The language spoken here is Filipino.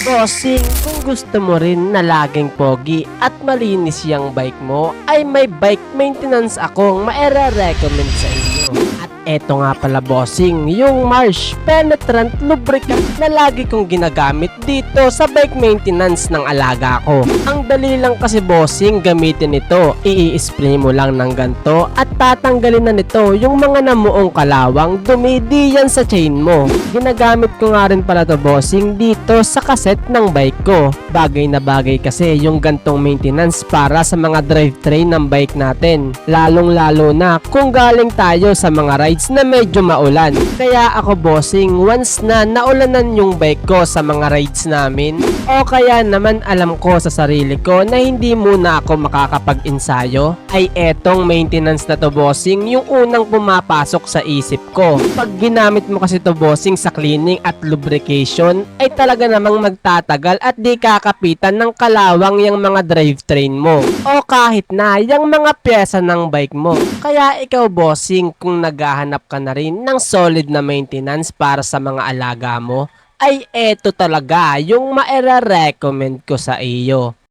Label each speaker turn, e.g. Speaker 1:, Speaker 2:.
Speaker 1: Bossing, kung gusto mo rin na laging pogi at malinis yung bike mo, ay may bike maintenance akong maire-recommend sa inyo. At eto nga pala bossing, yung Marsh Penetrant Lubricant na lagi kong ginagamit dito sa bike maintenance ng alaga ko. Ang dali lang kasi bossing gamitin ito, i-spray mo lang ng ganto at tatanggalin na nito yung mga namuong kalawang dumi diyan sa chain mo. Ginagamit ko nga rin pala to bossing dito sa kaset ng bike ko. Bagay na bagay kasi yung gantong maintenance para sa mga drivetrain ng bike natin. Lalong lalo na kung galing tayo sa mga rides na medyo maulan. Kaya ako bossing, once na naulanan yung bike ko sa mga rides namin, o kaya naman alam ko sa sarili ko na hindi muna ako makakapag-ensayo, ay etong maintenance na to bossing yung unang pumapasok sa isip ko. Pag ginamit mo kasi to bossing sa cleaning at lubrication, ay talaga namang magtatagal at di kakapitan ng kalawang yung mga drivetrain mo o kahit na yung mga pyesa ng bike mo. Kaya ikaw bossing, kung naghahanap ka na rin ng solid na maintenance para sa mga alaga mo, ay eto talaga yung maire-recommend ko sa iyo.